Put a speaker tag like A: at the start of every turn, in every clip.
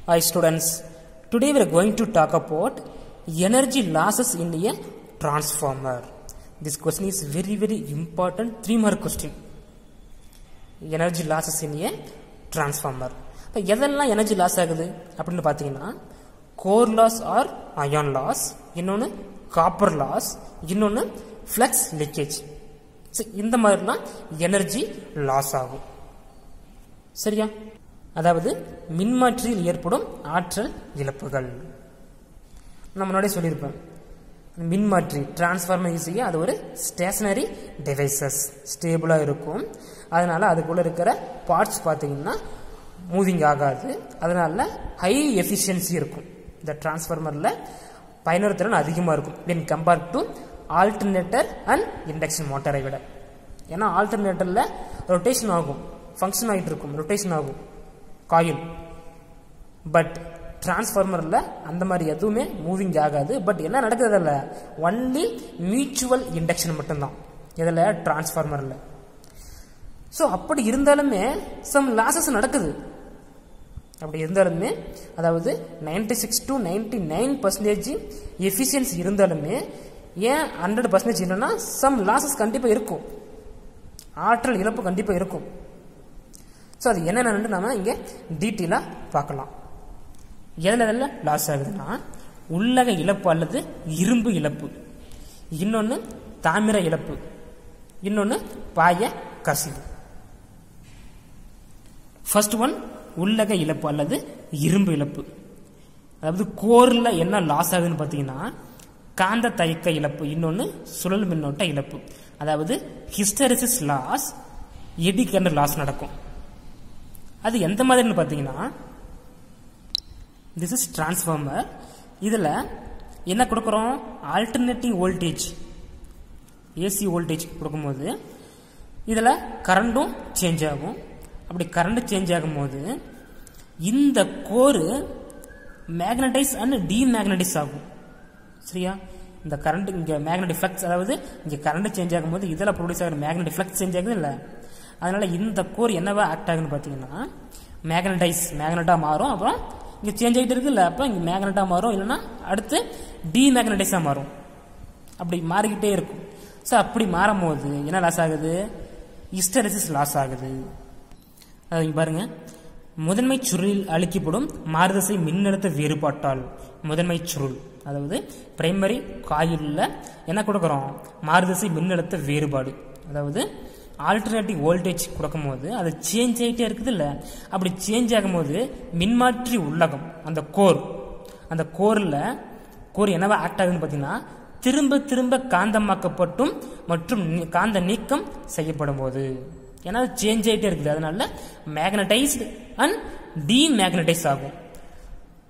A: Hi students, today we are going to talk about energy losses in a transformer. This question is very important 3-mark question. Energy losses in a transformer. இப்போ எதெல்லாம் energy loss ஆகுது அப்படின்னு பார்த்தீங்கன்னா core loss or iron loss, இன்னொன்று copper loss, இன்னொன்று flux leakage. இந்த மாதிரிலாம் energy loss ஆகும். சரியா? அதாவது மின்மாற்றியில் ஏற்படும் ஆற்றல் இழப்புகள். நான் முன்னாடியே சொல்லியிருப்பேன், மின்மாற்றி டிரான்ஸ்ஃபார்மர் ஈஸியாக அது ஒரு ஸ்டேஷனரி டிவைசஸ், ஸ்டேபிளாக இருக்கும். அதனால் அதுக்குள்ளே இருக்கிற பார்ட்ஸ் பார்த்தீங்கன்னா மூவிங் ஆகாது. அதனால ஹை எஃபிஷியன்சி இருக்கும். இந்த டிரான்ஸ்ஃபார்மரில் பயனுறு திறன் அதிகமாக இருக்கும் when compared to alternator and induction மோட்டரை விட. ஏன்னா ஆல்டர்னேட்டரில் ரொட்டேஷன் ஆகும், ஃபங்க்ஷன் ஆகிட்டு இருக்கும், ரொட்டேஷன் ஆகும் காயில். பட் டிரான்ஸ்ஃபார்மரில் அந்த மாதிரி எதுவுமே மூவிங் ஆகாது. பட் என்ன நடக்குறதில்ல, ஒன்லி மியூச்சுவல் இண்டக்ஷன் மட்டும்தான் இதில் டிரான்ஸ்ஃபார்மரில். ஸோ அப்படி இருந்தாலுமே சம் லாசஸ் நடக்குது. அப்படி இருந்தாலுமே அதாவது 96 to 99% எஃபிஷியன்சி இருந்தாலுமே ஏன் 100% இல்லைன்னா சம் லாசஸ் கண்டிப்பாக இருக்கும், ஆற்றல் இழப்பு கண்டிப்பாக இருக்கும். ஸோ அது என்னென்னு நம்ம இங்கே டீட்டெயிலாக பார்க்கலாம். எதில் லாஸ் ஆகுதுன்னா உள்ளக இழப்பு அல்லது இரும்பு இழப்பு, இன்னொன்று தாமிர இழப்பு, இன்னொன்று பாய கசிவு. ஃபர்ஸ்ட் ஒன் உள்ளக இழப்பு அல்லது இரும்பு இழப்பு. அதாவது கோரில் என்ன லாஸ் ஆகுதுன்னு பார்த்தீங்கன்னா காந்த தயக்க இழப்பு, இன்னொன்று சுழல் மின்னோட்ட இழப்பு. அதாவது hysteresis loss, eddy current loss நடக்கும். அது எந்த மாதிரின்னு பார்த்தீங்கன்னா திஸ் இஸ் டிரான்ஸ்ஃபார்மர். இதில் என்ன கொடுக்குறோம், ஆல்டர்னேட்டிங் வோல்டேஜ், ஏசி வோல்டேஜ் கொடுக்கும்போது இதில் கரண்டும் சேஞ்ச் ஆகும். அப்படி கரண்ட் சேஞ்ச் ஆகும்போது இந்த கோரு மேக்னடைஸ் அண்ட் டிமேக்னடைஸ் ஆகும். சரியா? இந்த கரண்ட் இங்கே மேக்னெட்டிக் ஃப்ளக்ஸ், அதாவது இங்கே கரண்ட் சேஞ்ச் ஆகும்போது இதில் ப்ரொடியூஸ் ஆகிற மேக்னெட்டிக் ஃப்ளக்ஸ் சேஞ்ச் ஆகுது இல்லை. அதனால இந்த கோர் என்னவா ஆக்ட் ஆகுன்னு பார்த்தீங்கன்னா மேக்னட்டாக மாறும். அப்புறம் இங்கே சேஞ்ச் ஆகிட்டு இருக்கு இல்லை, அப்போ இங்கே மேக்னட்டாக மாறும், இல்லைன்னா அடுத்து டிமேக்னடைஸாக மாறும். அப்படி மாறிக்கிட்டே இருக்கும். ஸோ அப்படி மாறும் போது என்ன லாஸ் ஆகுது, ஹிஸ்டெரிசிஸ் லாஸ் ஆகுது. அது பாருங்க, முதன்மை சுருளில் அளிக்கப்படும் மாறுதிசை மின்னழுத்த வேறுபாட்டால், முதன்மை சுருள் அதாவது பிரைமரி காயிலில் என்ன கொடுக்குறோம், மாறுதிசை மின்னழுத்த வேறுபாடு. அதாவது ஆல்டர்னேட்டிவ் வோல்டேஜ் கொடுக்கும் போது அது சேஞ்ச் ஆகிட்டே இருக்குது இல்லை. அப்படி சேஞ்ச் ஆகும்போது மின்மாற்றி உள்ளகம், அந்த கோர் என்னவா ஆக்ட் ஆகுதுன்னு பார்த்தீங்கன்னா திரும்ப காந்தமாக்கப்பட்டும் மற்றும் காந்த நீக்கம் செய்யப்படும் போது, ஏன்னா அது சேஞ்ச் ஆகிட்டே இருக்குது. அதனால மேக்னடைஸ்டு அண்ட் டிமேக்னடைஸ் ஆகும்.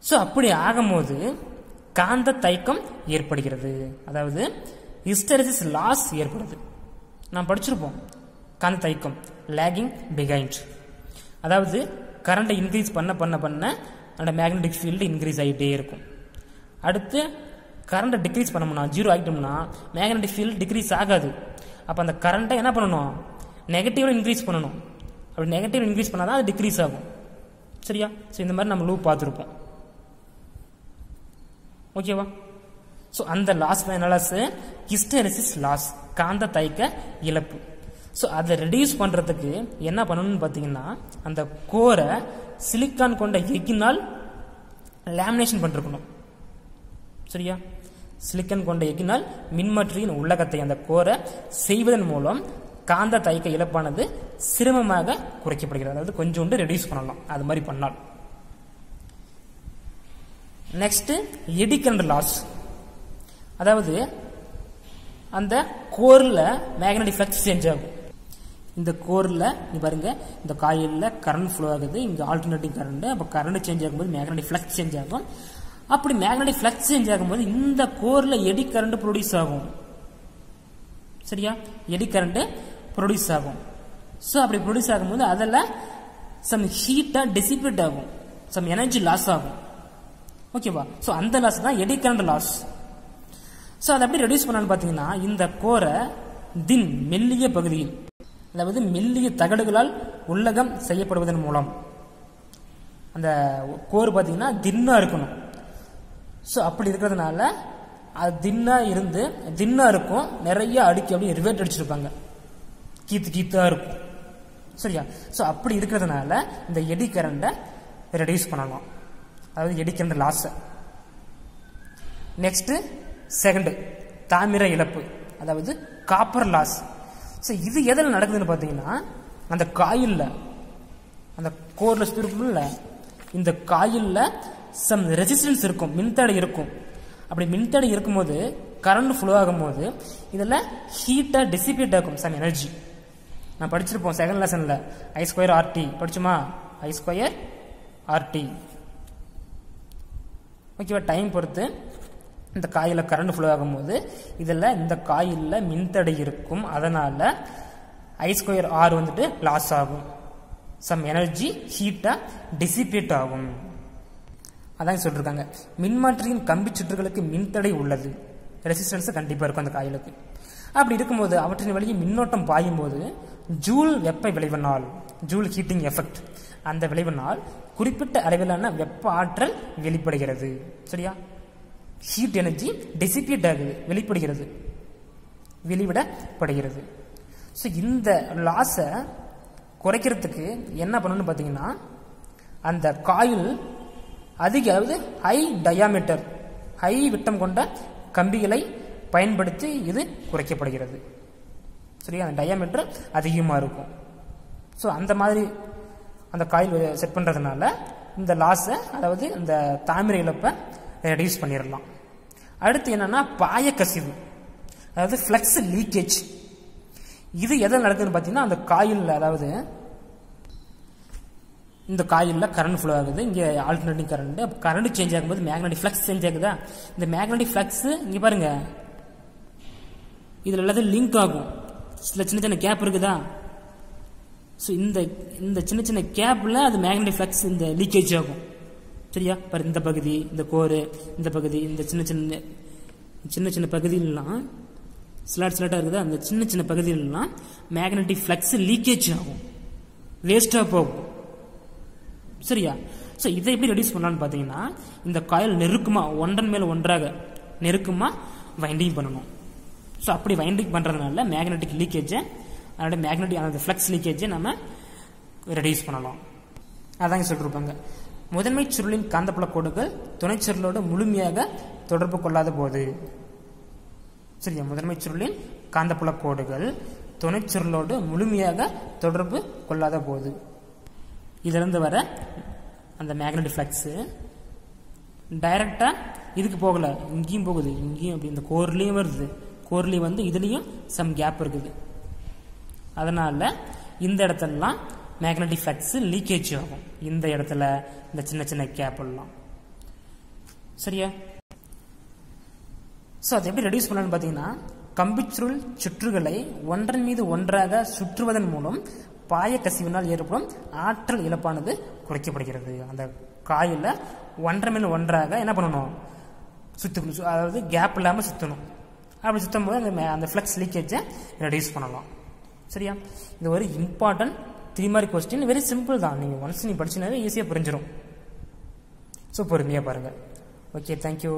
A: ஸோ அப்படி ஆகும்போது காந்த தயக்கம் ஏற்படுகிறது. அதாவது ஹிஸ்டெரிசிஸ் லாஸ் ஏற்படுது. நான் படிச்சிருப்போம் காந்த தயக்கம், லேகிங் பிஹைண்ட். அதாவது கரண்ட்டை இன்க்ரீஸ் பண்ண அந்த மேக்னெட்டிக் ஃபீல்டு இன்க்ரீஸ் ஆகிட்டே இருக்கும். அடுத்து கரண்ட்டை டிக்ரீஸ் பண்ணோம்னா, 0 ஆகிட்டோம்னா மேக்னெட்டிக் ஃபீல்டு டிக்ரீஸ் ஆகாது. அப்போ அந்த கரண்ட்டை என்ன பண்ணணும், நெகட்டிவ்ல இன்க்ரீஸ் பண்ணணும். அப்படி நெகட்டிவ் இன்க்ரீஸ் பண்ணால் தான் அது டிக்ரீஸ் ஆகும். சரியா? ஸோ இந்த மாதிரி நம்ம லூப் பார்த்துருப்போம். ஓகேவா? ஸோ அந்த லாஸ் லாஸ் ஹிஸ்டெரிசிஸ் லாஸ், காந்த தயக்க இழப்பு. ஸோ அதை ரெடியூஸ் பண்ணுறதுக்கு என்ன பண்ணணும்னு பார்த்தீங்கன்னா அந்த கோரை சிலிக்கான் கொண்ட எக்கினால் லேமினேஷன் பண்ணிருக்கணும். சரியா? சிலிக்கான் கொண்ட எக்கினால் மின்மாற்றியின் உள்ளகத்தை அந்த கோரை செய்வதன் மூலம் காந்த தயக்க இழப்பானது சிரமமாக குறைக்கப்படுகிறது. அதாவது கொஞ்சோண்டு ரெடியூஸ் பண்ணலாம் அது மாதிரி பண்ணால். Next eddy current loss. அதாவது அந்த கோரில் மேக்னெட்டிக் ஃப்ளக்ஸ் சேஞ்ச் ஆகும். இந்த கோரில் நீ பாருங்க, இந்த காயிலில் கரண்ட் ஃப்ளோ ஆகுது, இங்கே ஆல்டர்னேட்டிங் கரண்ட். அப்போ கரண்ட் சேஞ்ச் ஆகும்போது மேக்னெட்டிக் ஃப்ளக்ஸ் சேஞ்ச் ஆகும். அப்படி மேக்னெட்டிக் ஃப்ளக்ஸ் சேஞ்ச் ஆகும்போது இந்த கோரில் எடி கரண்ட் ப்ரொடியூஸ் ஆகும். சரியா? எடி கரண்ட் ப்ரொடியூஸ் ஆகும். ஸோ அப்படி ப்ரொடியூஸ் ஆகும்போது அதில் சம் ஹீட்டாக டிசிபேட் ஆகும், சம் எனர்ஜி லாஸ் ஆகும். ஓகேவா? ஸோ அந்த லாஸ் தான் எடி கரண்ட் லாஸ். ஸோ அதை எப்படி ரெடியூஸ் பண்ணான்னு பார்த்தீங்கன்னா இந்த கோரை மெல்லிய பகுதியில், அதாவது மெல்லிய தகடுகளால் உள்ளகம் செய்யப்படுவதன் மூலம் அந்த கோர் பார்த்தீங்கன்னா தின்னாக இருக்கணும். ஸோ அப்படி இருக்கிறதுனால அது தின்னாக இருக்கும், நிறைய அடுக்கி அப்படியே ரிவேட் அடிச்சிருப்பாங்க, கீத்தாக இருக்கும். சரியா? ஸோ அப்படி இருக்கிறதுனால இந்த எடி கரண்டை ரெடியூஸ் பண்ணலாம், அதாவது எடி கரண்ட் லாஸை. நெக்ஸ்ட் செகண்ட் தாமிர இழப்பு, அதாவது காப்பர் லாஸ். ஸோ இது எதில் நடக்குதுன்னு பார்த்தீங்கன்னா, அந்த காயிலில், அந்த கோரில் சுற்றிருக்கும்ல, இந்த காயிலில் சம் ரெசிஸ்டன்ஸ் இருக்கும், மின்தடை இருக்கும். அப்படி மின்தடை இருக்கும்போது கரண்ட் ஃப்ளோ ஆகும்போது இதில் ஹீட்டாக டிசிபேட் ஆகும் சம் எனர்ஜி. நான் படிச்சிருப்போம் செகண்ட் லெசனில் I²RT படிச்சுமா, I²RT. ஓகேவா? டைம் பொறுத்து இந்த காயில் கரண்ட் ஃப்ளோ ஆகும்போது இதில் இந்த காயிலில் மின்தடை இருக்கும், அதனால I²R வந்துட்டு லாஸ் ஆகும், சம் எனர்ஜி ஹீட்டாக டிசிபேட் ஆகும். அதான் சொல்லிருக்காங்க, மின்மாற்றியின் கம்பி சுற்றுகளுக்கு மின்தடை உள்ளது, ரெசிஸ்டன்ஸ் கண்டிப்பாக இருக்கும் அந்த காயிலுக்கு. அப்படி இருக்கும்போது அவற்றின் வழியே மின்னோட்டம் பாயும் போது ஜூல் வெப்ப விளைவினால், ஜூல் ஹீட்டிங் எஃபெக்ட், அந்த விளைவினால் குறிப்பிட்ட அளவிலான வெப்ப ஆற்றல் வெளிப்படுகிறது. சரியா? ஹீட் எனர்ஜி டிசிபேட் ஆகுது, வெளிவிடப்படுகிறது. ஸோ இந்த லாஸை குறைக்கிறதுக்கு என்ன பண்ணணும்னு பார்த்தீங்கன்னா, அந்த காயில் அதாவது ஹை டயாமீட்டர், ஹை விட்டம் கொண்ட கம்பிகளை பயன்படுத்தி இது குறைக்கப்படுகிறது. சரியா? அந்த டயாமீட்டர் அதிகமாக இருக்கும். ஸோ அந்த மாதிரி அந்த காயில் செட் பண்ணுறதுனால இந்த லாஸை, அதாவது இந்த தாமிர இழப்பை ரெடியூஸ் பண்ணிடலாம். அடுத்து என்னன்னா பாயக்கசிவு, அதாவது ஃப்ளக்ஸ் லீக்கேஜ். இது எதில் நடக்குதுன்னு பார்த்தீங்கன்னா, அந்த காயிலில், அதாவது இந்த காயிலில் கரண்ட் ஃப்ளோ ஆகுது, இங்கே ஆல்டர்னேட்டிங் கரண்ட் சேஞ்ச் ஆகும்போது மேக்னெட்டிக் ஃப்ளக்ஸ் சேஞ்ச் ஆகுதா. இந்த மேக்னெட்டிக் ஃப்ளக்ஸ் இங்கே பாருங்க, இதில் எல்லாத்தையும் லிங்க் ஆகும், சில சின்ன சின்ன கேப் இருக்குதா. ஸோ இந்த சின்ன சின்ன கேப்பில் அது மேக்னெட்டிக் ஃப்ளக்ஸ் இந்த லீக்கேஜ் ஆகும். சரியா? பாரு, இந்த பகுதி, இந்த கோரு, இந்த பகுதி, இந்த சின்ன சின்ன பகுதியிலலாம் ஸ்லாட்டாக இருக்குது, அந்த சின்ன சின்ன பகுதியிலலாம் மேக்னெட்டிக் ஃப்ளக்ஸ் லீக்கேஜ் ஆகும், வேஸ்டாக போகும். சரியா? ஸோ இதை எப்படி ரெடியூஸ் பண்ணலான்னு பார்த்தீங்கன்னா, இந்த காயில் நெருக்கமாக ஒன்றன் மேல் ஒன்றாக நெருக்கமாக வைண்டிங் பண்ணணும். ஸோ அப்படி வைண்டிங் பண்ணுறதுனால மேக்னெட்டிக் லீக்கேஜை, அதோட அந்த ஃப்ளக்ஸ் லீக்கேஜை நம்ம ரெடியூஸ் பண்ணலாம். அதாங்க சொல்லிருப்பாங்க, முதன்மை சுருளின் காந்தப்புல கோடுகள் துணை சுருளோடு முழுமையாக தொடர்பு கொள்ளாத போது. சரியா? முதன்மை சுருளின் காந்தப்புல கோடுகள் துணை சுருளோடு முழுமையாக தொடர்பு கொள்ளாத போது இதிலிருந்து வர அந்த மேக்னெட்டிக் ஃப்ளக்ஸ் டைரக்டா இதுக்கு போகல, இங்கேயும் போகுது, இங்கேயும் அப்படி இந்த கோர்லேயும் வருது, கோர்லேயும் வந்து இதுலேயும் சம் கேப் இருக்குது. அதனால இந்த இடத்துலலாம் மேக்னெட்டிக் ஃப்ளக்ஸ் லீக்கேஜ் ஆகும், இந்த இடத்துல இந்த சின்ன சின்ன கேப் எல்லாம். சரியா? ஸோ அதை எப்படி ரெடியூஸ் பண்ணலான்னு பார்த்தீங்கன்னா, கம்பிச்சுருள் சுற்றுகளை ஒன்றன் மீது ஒன்றாக சுற்றுவதன் மூலம் பாய கசிவினால் ஏற்படும் ஆற்றல் இழப்பானது குறைக்கப்படுகிறது. அந்த காயில் ஒன்றரை மேல் ஒன்றாக என்ன பண்ணணும், சுற்றணும், அதாவது கேப் இல்லாமல் சுற்றணும். அப்படி சுற்றும் போது அந்த ஃப்ளக்ஸ் லீக்கேஜை ரெடியூஸ் பண்ணலாம். சரியா? இது ஒரு important 3 mark question, very simple தான். நீங்கள் ஒன்ஸ் நீ படிச்சினாவே ஈஸியாக புரிஞ்சிடும். ஸோ பொறுமையாக பாருங்கள். Okay, thank you.